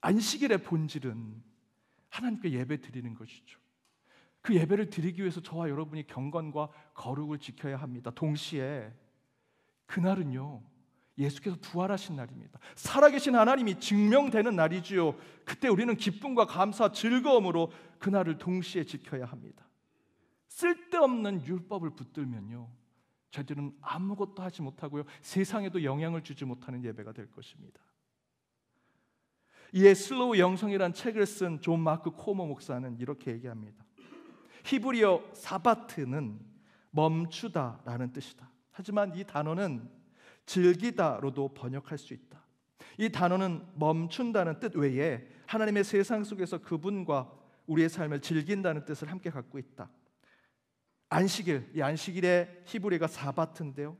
안식일의 본질은 하나님께 예배 드리는 것이죠. 그 예배를 드리기 위해서 저와 여러분이 경건과 거룩을 지켜야 합니다. 동시에 그날은요, 예수께서 부활하신 날입니다. 살아계신 하나님이 증명되는 날이지요. 그때 우리는 기쁨과 감사, 즐거움으로 그날을 동시에 지켜야 합니다. 쓸데없는 율법을 붙들면요, 저희들은 아무것도 하지 못하고요, 세상에도 영향을 주지 못하는 예배가 될 것입니다. 이에 슬로우 영성이라는 책을 쓴 존 마크 코모 목사는 이렇게 얘기합니다. 히브리어 사바트는 멈추다라는 뜻이다. 하지만 이 단어는 즐기다로도 번역할 수 있다. 이 단어는 멈춘다는 뜻 외에 하나님의 세상 속에서 그분과 우리의 삶을 즐긴다는 뜻을 함께 갖고 있다. 안식일, 이 안식일의 히브리가 사바트인데요,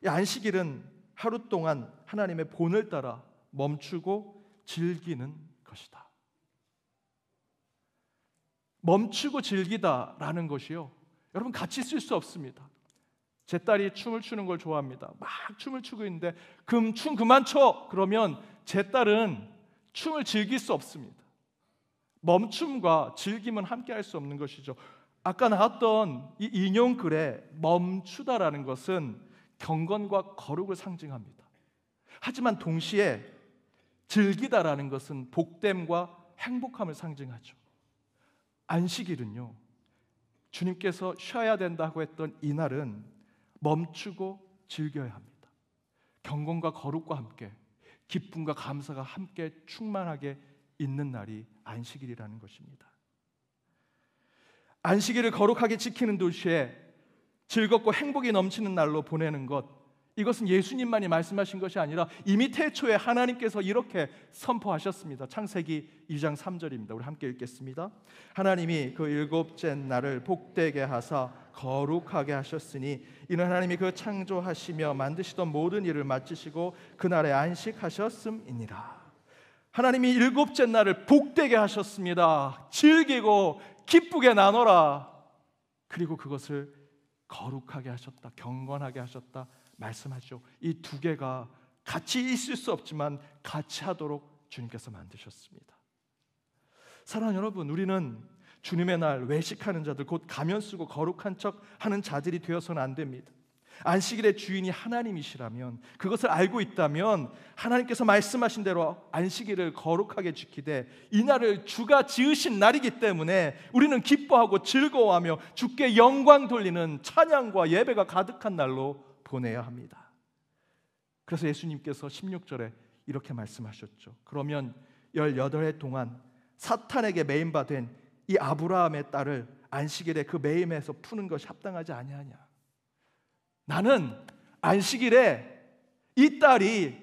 이 안식일은 하루 동안 하나님의 본을 따라 멈추고 즐기는 것이다. 멈추고 즐기다라는 것이요, 여러분 같이 쓸 수 없습니다. 제 딸이 춤을 추는 걸 좋아합니다. 막 춤을 추고 있는데 춤 그만 춰! 그러면 제 딸은 춤을 즐길 수 없습니다. 멈춤과 즐김은 함께 할 수 없는 것이죠. 아까 나왔던 이 인용글에 멈추다라는 것은 경건과 거룩을 상징합니다. 하지만 동시에 즐기다라는 것은 복됨과 행복함을 상징하죠. 안식일은요, 주님께서 쉬어야 된다고 했던 이 날은 멈추고 즐겨야 합니다. 경건과 거룩과 함께 기쁨과 감사가 함께 충만하게 있는 날이 안식일이라는 것입니다. 안식일을 거룩하게 지키는 도시에 즐겁고 행복이 넘치는 날로 보내는 것, 이것은 예수님만이 말씀하신 것이 아니라 이미 태초에 하나님께서 이렇게 선포하셨습니다. 창세기 2장 3절입니다. 우리 함께 읽겠습니다. 하나님이 그 일곱째 날을 복되게 하사 거룩하게 하셨으니 이는 하나님이 그 창조하시며 만드시던 모든 일을 마치시고 그날에 안식하셨음이니라. 하나님이 일곱째 날을 복되게 하셨습니다. 즐기고 기쁘게 나눠라. 그리고 그것을 거룩하게 하셨다, 경건하게 하셨다 말씀하죠. 이 두 개가 같이 있을 수 없지만 같이 하도록 주님께서 만드셨습니다. 사랑하는 여러분, 우리는 주님의 날 외식하는 자들, 곧 가면 쓰고 거룩한 척 하는 자들이 되어서는 안 됩니다. 안식일의 주인이 하나님이시라면, 그것을 알고 있다면 하나님께서 말씀하신 대로 안식일을 거룩하게 지키되 이 날을 주가 지으신 날이기 때문에 우리는 기뻐하고 즐거워하며 주께 영광 돌리는 찬양과 예배가 가득한 날로 보내야 합니다. 그래서 예수님께서 16절에 이렇게 말씀하셨죠. 그러면 18해 동안 사탄에게 매임받은 이 아브라함의 딸을 안식일에 그 매임에서 푸는 것이 합당하지 아니하냐. 나는 안식일에 이 딸이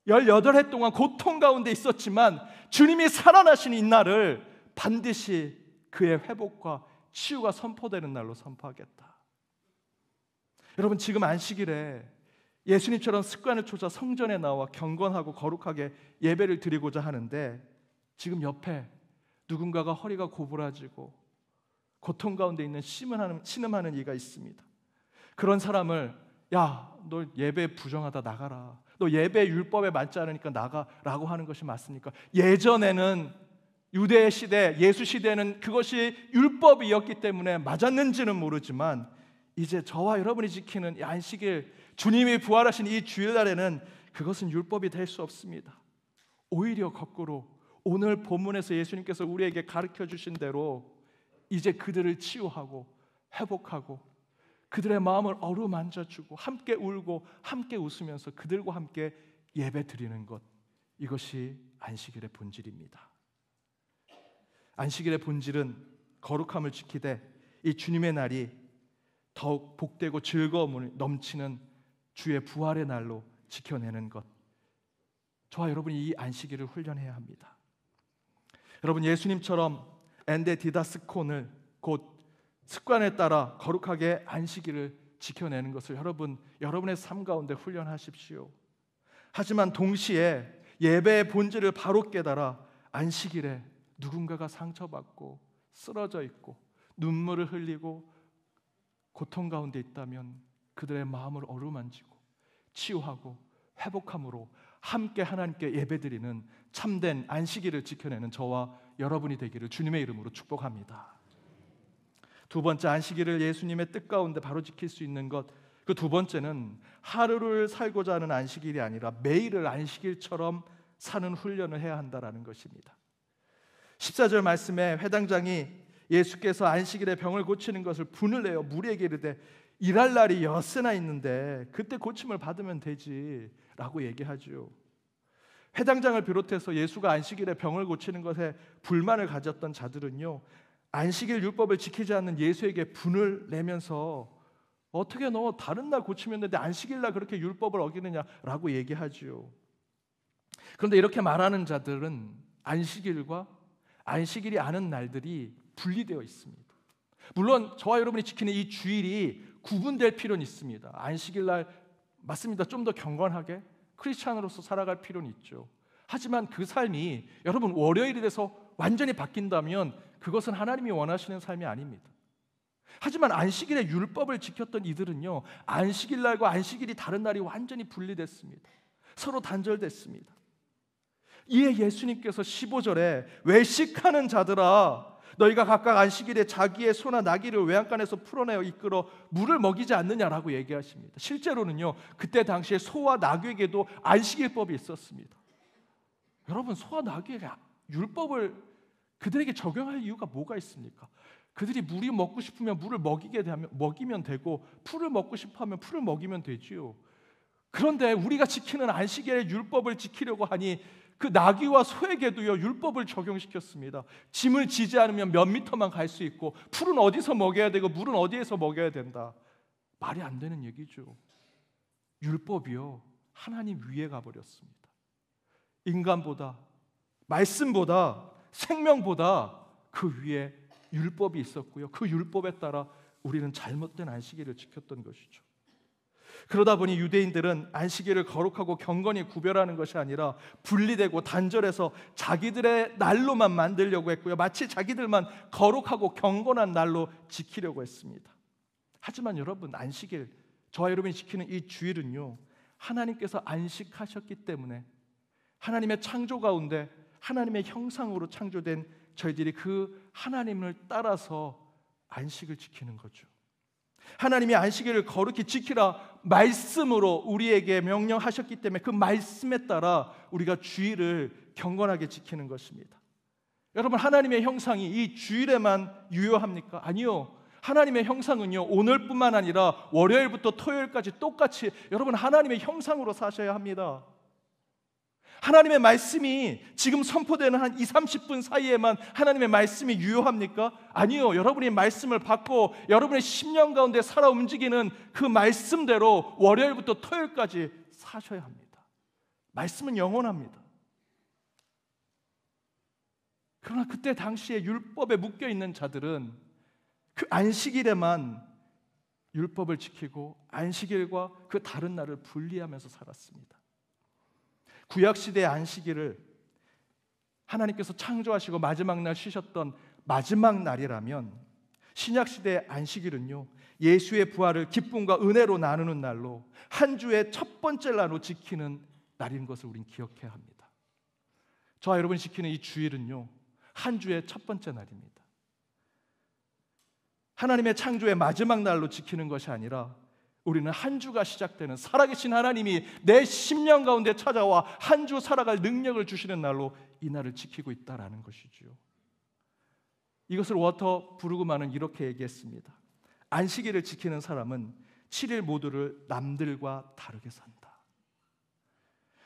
18해 동안 고통 가운데 있었지만 주님이 살아나신 이 날을 반드시 그의 회복과 치유가 선포되는 날로 선포하겠다. 여러분, 지금 안식일에 예수님처럼 습관을 쫓아 성전에 나와 경건하고 거룩하게 예배를 드리고자 하는데 지금 옆에 누군가가 허리가 고부라지고 고통 가운데 있는 신음하는 이가 있습니다. 그런 사람을 야, 너 예배 부정하다 나가라, 너 예배 율법에 맞지 않으니까 나가라고 하는 것이 맞습니까? 예전에는 유대 시대, 예수 시대는 그것이 율법이었기 때문에 맞았는지는 모르지만 이제 저와 여러분이 지키는 이 안식일, 주님이 부활하신 이 주일날에는 그것은 율법이 될 수 없습니다. 오히려 거꾸로 오늘 본문에서 예수님께서 우리에게 가르쳐 주신 대로 이제 그들을 치유하고 회복하고 그들의 마음을 어루만져주고 함께 울고 함께 웃으면서 그들과 함께 예배 드리는 것, 이것이 안식일의 본질입니다. 안식일의 본질은 거룩함을 지키되 이 주님의 날이 더욱 복되고 즐거움을 넘치는 주의 부활의 날로 지켜내는 것, 저와 여러분이 이 안식일을 훈련해야 합니다. 여러분, 예수님처럼 엔데 디다스콘을, 곧 습관에 따라 거룩하게 안식일을 지켜내는 것을 여러분의 삶 가운데 훈련하십시오. 하지만 동시에 예배의 본질을 바로 깨달아 안식일에 누군가가 상처받고 쓰러져 있고 눈물을 흘리고 고통 가운데 있다면 그들의 마음을 어루만지고 치유하고 회복함으로 함께 하나님께 예배드리는 참된 안식일을 지켜내는 저와 여러분이 되기를 주님의 이름으로 축복합니다. 두 번째, 안식일을 예수님의 뜻 가운데 바로 지킬 수 있는 것, 그 두 번째는 하루를 살고자 하는 안식일이 아니라 매일을 안식일처럼 사는 훈련을 해야 한다라는 것입니다. 14절 말씀에 회당장이 예수께서 안식일에 병을 고치는 것을 분을 내어 무리에게 이르되 일할 날이 엿새나 있는데 그때 고침을 받으면 되지 라고 얘기하죠. 회당장을 비롯해서 예수가 안식일에 병을 고치는 것에 불만을 가졌던 자들은요, 안식일 율법을 지키지 않는 예수에게 분을 내면서 어떻게 너 다른 날 고치면 되는데 안식일 날 그렇게 율법을 어기느냐라고 얘기하죠. 그런데 이렇게 말하는 자들은 안식일과 안식일이 아닌 날들이 분리되어 있습니다. 물론 저와 여러분이 지키는 이 주일이 구분될 필요는 있습니다. 안식일 날 맞습니다. 좀 더 경건하게 크리스찬으로서 살아갈 필요는 있죠. 하지만 그 삶이 여러분 월요일이 돼서 완전히 바뀐다면 그것은 하나님이 원하시는 삶이 아닙니다. 하지만 안식일의 율법을 지켰던 이들은요, 안식일 날과 안식일이 다른 날이 완전히 분리됐습니다. 서로 단절됐습니다. 이에 예수님께서 15절에 외식하는 자들아 너희가 각각 안식일에 자기의 소나 나귀를 외양간에서 풀어내어 이끌어 물을 먹이지 않느냐라고 얘기하십니다. 실제로는요, 그때 당시에 소와 나귀에게도 안식일법이 있었습니다. 여러분, 소와 나귀에게 율법을 그들에게 적용할 이유가 뭐가 있습니까? 그들이 물이 먹고 싶으면 물을 먹이면 되고 풀을 먹고 싶으면 풀을 먹이면 되지요. 그런데 우리가 지키는 안식일의 율법을 지키려고 하니 그 나귀와 소에게도요 율법을 적용시켰습니다. 짐을 지지 않으면 몇 미터만 갈 수 있고 풀은 어디서 먹여야 되고 물은 어디에서 먹여야 된다. 말이 안 되는 얘기죠. 율법이요 하나님 위에 가버렸습니다. 인간보다, 말씀보다, 생명보다 그 위에 율법이 있었고요, 그 율법에 따라 우리는 잘못된 안식일을 지켰던 것이죠. 그러다 보니 유대인들은 안식일을 거룩하고 경건히 구별하는 것이 아니라 분리되고 단절해서 자기들의 날로만 만들려고 했고요, 마치 자기들만 거룩하고 경건한 날로 지키려고 했습니다. 하지만 여러분, 안식일, 저와 여러분이 지키는 이 주일은요 하나님께서 안식하셨기 때문에 하나님의 창조 가운데 하나님의 형상으로 창조된 저희들이 그 하나님을 따라서 안식을 지키는 거죠. 하나님이 안식일을 거룩히 지키라 말씀으로 우리에게 명령하셨기 때문에 그 말씀에 따라 우리가 주일을 경건하게 지키는 것입니다. 여러분, 하나님의 형상이 이 주일에만 유효합니까? 아니요. 하나님의 형상은요 오늘뿐만 아니라 월요일부터 토요일까지 똑같이 여러분 하나님의 형상으로 사셔야 합니다. 하나님의 말씀이 지금 선포되는 한 20-30분 사이에만 하나님의 말씀이 유효합니까? 아니요. 여러분이 말씀을 받고 여러분의 10년 가운데 살아 움직이는 그 말씀대로 월요일부터 토요일까지 사셔야 합니다. 말씀은 영원합니다. 그러나 그때 당시에 율법에 묶여있는 자들은 그 안식일에만 율법을 지키고 안식일과 그 다른 날을 분리하면서 살았습니다. 구약시대의 안식일을 하나님께서 창조하시고 마지막 날 쉬셨던 마지막 날이라면 신약시대의 안식일은요 예수의 부활을 기쁨과 은혜로 나누는 날로 한 주의 첫 번째 날로 지키는 날인 것을 우린 기억해야 합니다. 저와 여러분이 지키는 이 주일은요 한 주의 첫 번째 날입니다. 하나님의 창조의 마지막 날로 지키는 것이 아니라 우리는 한 주가 시작되는 살아계신 하나님이 내 10년 가운데 찾아와 한 주 살아갈 능력을 주시는 날로 이 날을 지키고 있다라는 것이죠. 이것을 워터 브루그만은 이렇게 얘기했습니다. 안식일을 지키는 사람은 7일 모두를 남들과 다르게 산다.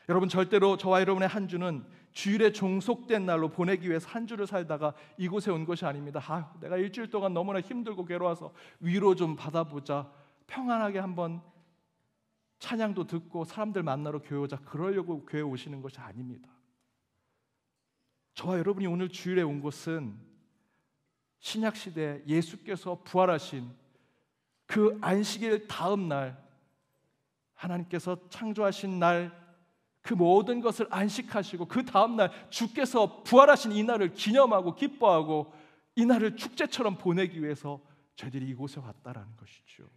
여러분, 절대로 저와 여러분의 한 주는 주일에 종속된 날로 보내기 위해서 한 주를 살다가 이곳에 온 것이 아닙니다. 내가 일주일 동안 너무나 힘들고 괴로워서 위로 좀 받아보자, 평안하게 한번 찬양도 듣고 사람들 만나러 교회 오자, 그러려고 교회 오시는 것이 아닙니다. 저와 여러분이 오늘 주일에 온 곳은 신약시대 예수께서 부활하신 그 안식일 다음 날, 하나님께서 창조하신 날, 그 모든 것을 안식하시고 그 다음 날 주께서 부활하신 이 날을 기념하고 기뻐하고 이 날을 축제처럼 보내기 위해서 저희들이 이곳에 왔다라는 것이죠.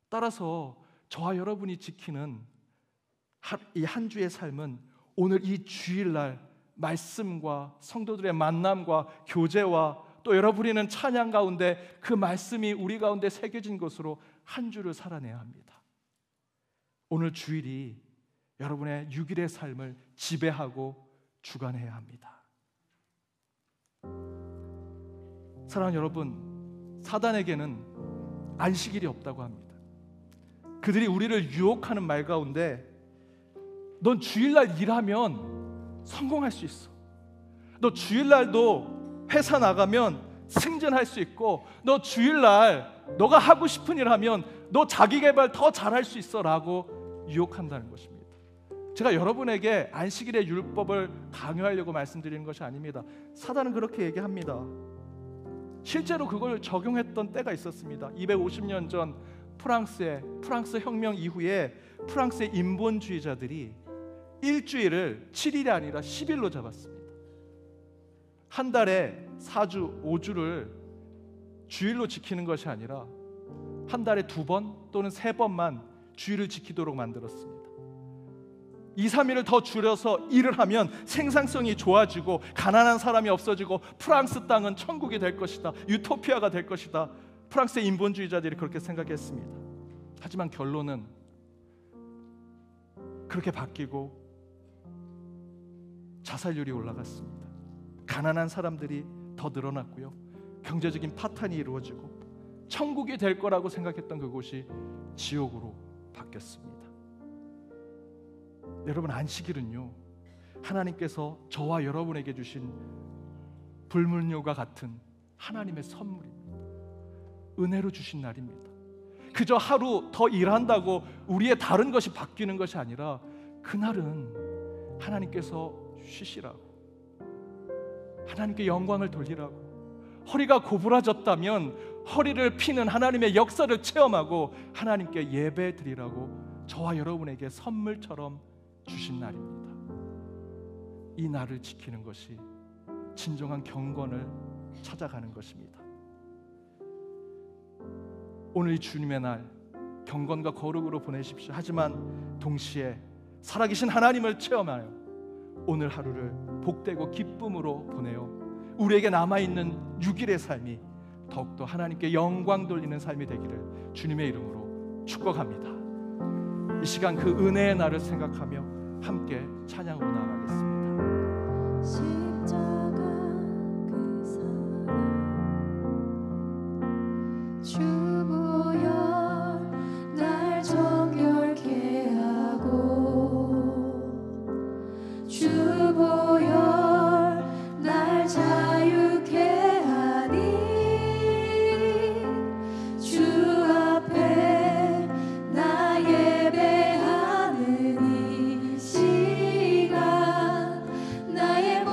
따라서 저와 여러분이 지키는 이 한 주의 삶은 오늘 이 주일날 말씀과 성도들의 만남과 교제와 또 열어버리는 찬양 가운데 그 말씀이 우리 가운데 새겨진 것으로 한 주를 살아내야 합니다. 오늘 주일이 여러분의 6일의 삶을 지배하고 주관해야 합니다. 사랑하는 여러분, 사단에게는 안식일이 없다고 합니다. 그들이 우리를 유혹하는 말 가운데 넌 주일날 일하면 성공할 수 있어. 너 주일날도 회사 나가면 승진할 수 있고, 너 주일날 너가 하고 싶은 일 하면 너 자기개발 더 잘할 수 있어 라고 유혹한다는 것입니다. 제가 여러분에게 안식일의 율법을 강요하려고 말씀드리는 것이 아닙니다. 사단은 그렇게 얘기합니다. 실제로 그걸 적용했던 때가 있었습니다. 250년 전 프랑스 혁명 이후에 프랑스의 인본주의자들이 일주일을 7일이 아니라 10일로 잡았습니다. 한 달에 4주, 5주를 주일로 지키는 것이 아니라 한 달에 2번 또는 3번만 주일을 지키도록 만들었습니다. 2, 3일을 더 줄여서 일을 하면 생산성이 좋아지고 가난한 사람이 없어지고 프랑스 땅은 천국이 될 것이다, 유토피아가 될 것이다. 프랑스의 인본주의자들이 그렇게 생각했습니다. 하지만 결론은 그렇게 바뀌고 자살률이 올라갔습니다. 가난한 사람들이 더 늘어났고요, 경제적인 파탄이 이루어지고 천국이 될 거라고 생각했던 그곳이 지옥으로 바뀌었습니다. 여러분, 안식일은요, 하나님께서 저와 여러분에게 주신 불문율과 같은 하나님의 선물입니다. 은혜로 주신 날입니다. 그저 하루 더 일한다고 우리의 다른 것이 바뀌는 것이 아니라 그날은 하나님께서 쉬시라고, 하나님께 영광을 돌리라고, 허리가 고부라졌다면 허리를 피는 하나님의 역사를 체험하고 하나님께 예배 드리라고 저와 여러분에게 선물처럼 주신 날입니다. 이 날을 지키는 것이 진정한 경건을 찾아가는 것입니다. 오늘 이 주님의 날 경건과 거룩으로 보내십시오. 하지만 동시에 살아계신 하나님을 체험하여 오늘 하루를 복되고 기쁨으로 보내어 우리에게 남아있는 6일의 삶이 더욱더 하나님께 영광 돌리는 삶이 되기를 주님의 이름으로 축복합니다. 이 시간 그 은혜의 날을 생각하며 함께 찬양으로 나아가겠습니다. 십자가 그 사랑 주보혈 날 정결케 하고 주보혈 날 자유케 하니 주 앞에 나 예배하는 이 시간 나의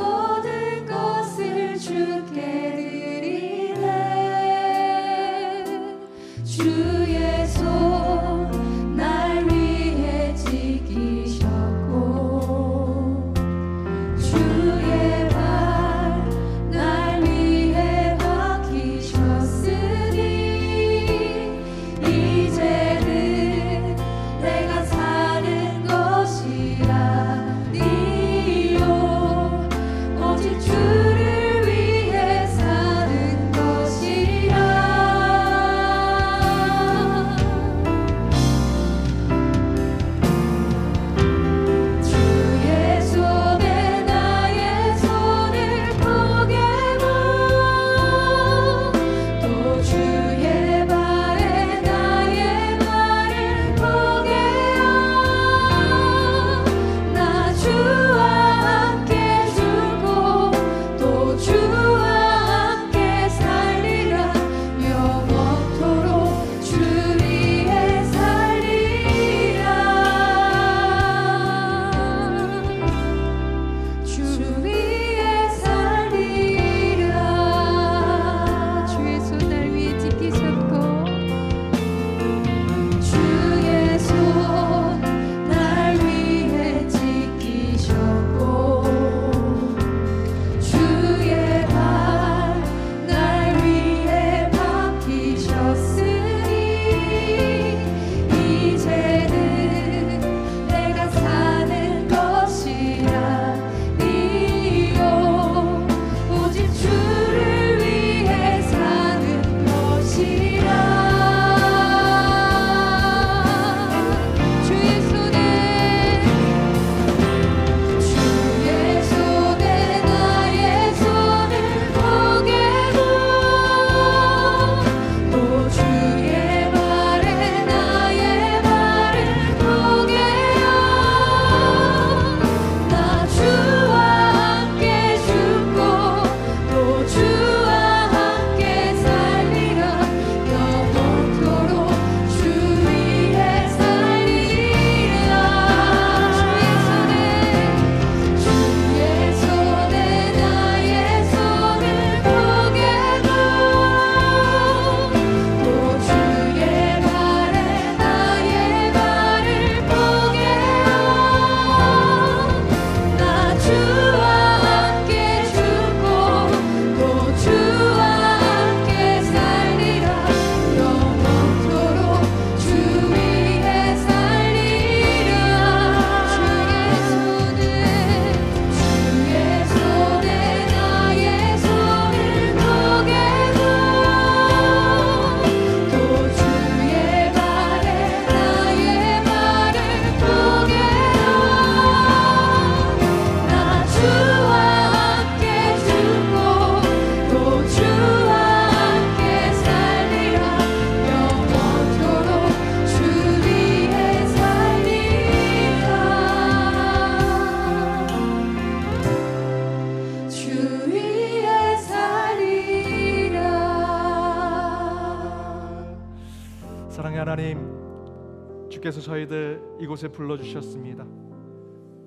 하나님, 주께서 저희들 이곳에 불러주셨습니다.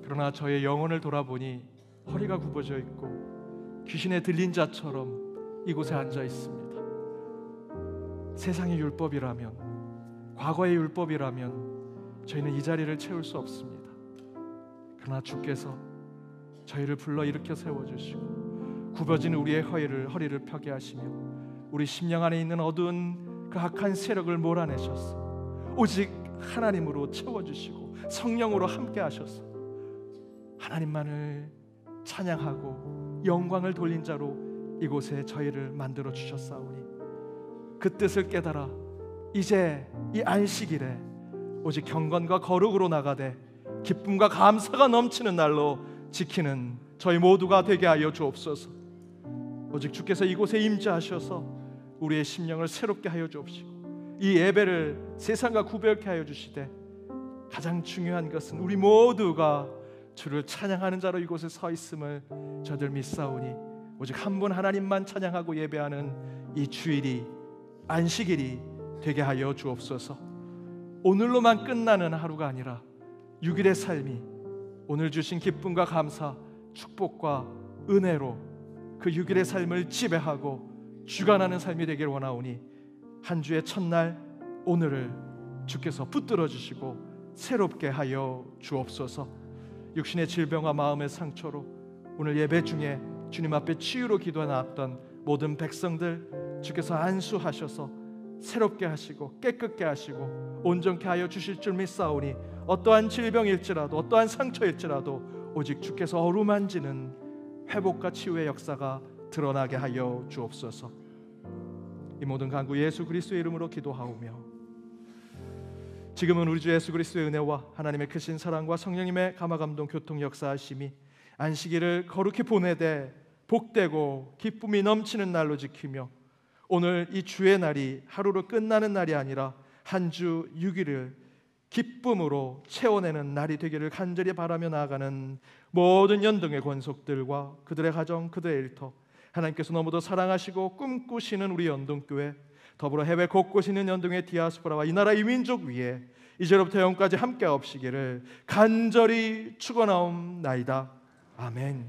그러나 저의 영혼을 돌아보니 허리가 굽어져 있고 귀신에 들린 자처럼 이곳에 앉아 있습니다. 세상의 율법이라면, 과거의 율법이라면 저희는 이 자리를 채울 수 없습니다. 그러나 주께서 저희를 불러 일으켜 세워주시고 굽어진 우리의 허리를 펴게 하시며 우리 심령 안에 있는 어두운 그 악한 세력을 몰아내셔서 오직 하나님으로 채워주시고 성령으로 함께 하셔서 하나님만을 찬양하고 영광을 돌린 자로 이곳에 저희를 만들어 주셨사오니 그 뜻을 깨달아 이제 이 안식일에 오직 경건과 거룩으로 나가되 기쁨과 감사가 넘치는 날로 지키는 저희 모두가 되게 하여 주옵소서. 오직 주께서 이곳에 임재하셔서 우리의 심령을 새롭게 하여 주옵시고 이 예배를 세상과 구별케 하여 주시되 가장 중요한 것은 우리 모두가 주를 찬양하는 자로 이곳에 서 있음을 저들 믿사오니 오직 한 분 하나님만 찬양하고 예배하는 이 주일이, 안식일이 되게 하여 주옵소서. 오늘로만 끝나는 하루가 아니라 6일의 삶이 오늘 주신 기쁨과 감사, 축복과 은혜로 그 6일의 삶을 지배하고 주관하는 삶이 되길 원하오니 한 주의 첫날 오늘을 주께서 붙들어 주시고 새롭게 하여 주옵소서. 육신의 질병과 마음의 상처로 오늘 예배 중에 주님 앞에 치유로 기도해 나왔던 모든 백성들 주께서 안수하셔서 새롭게 하시고 깨끗게 하시고 온전케 하여 주실 줄 믿사오니 어떠한 질병일지라도 어떠한 상처일지라도 오직 주께서 어루만지는 회복과 치유의 역사가 드러나게 하여 주옵소서. 이 모든 간구 예수 그리스도의 이름으로 기도하오며 지금은 우리 주 예수 그리스도의 은혜와 하나님의 크신 사랑과 성령님의 감화감동 교통 역사하심이 안식일을 거룩히 보내되 복되고 기쁨이 넘치는 날로 지키며 오늘 이 주의 날이 하루로 끝나는 날이 아니라 한 주 6일을 기쁨으로 채워내는 날이 되기를 간절히 바라며 나아가는 모든 연등의 권속들과 그들의 가정, 그들의 일터, 하나님께서 너무도 사랑하시고 꿈꾸시는 우리 연동교회, 더불어 해외 곳곳에 있는 연동의 디아스포라와 이 나라 이 민족 위에 이제로부터 영까지 함께 하옵시기를 간절히 축원하옵나이다. 아멘.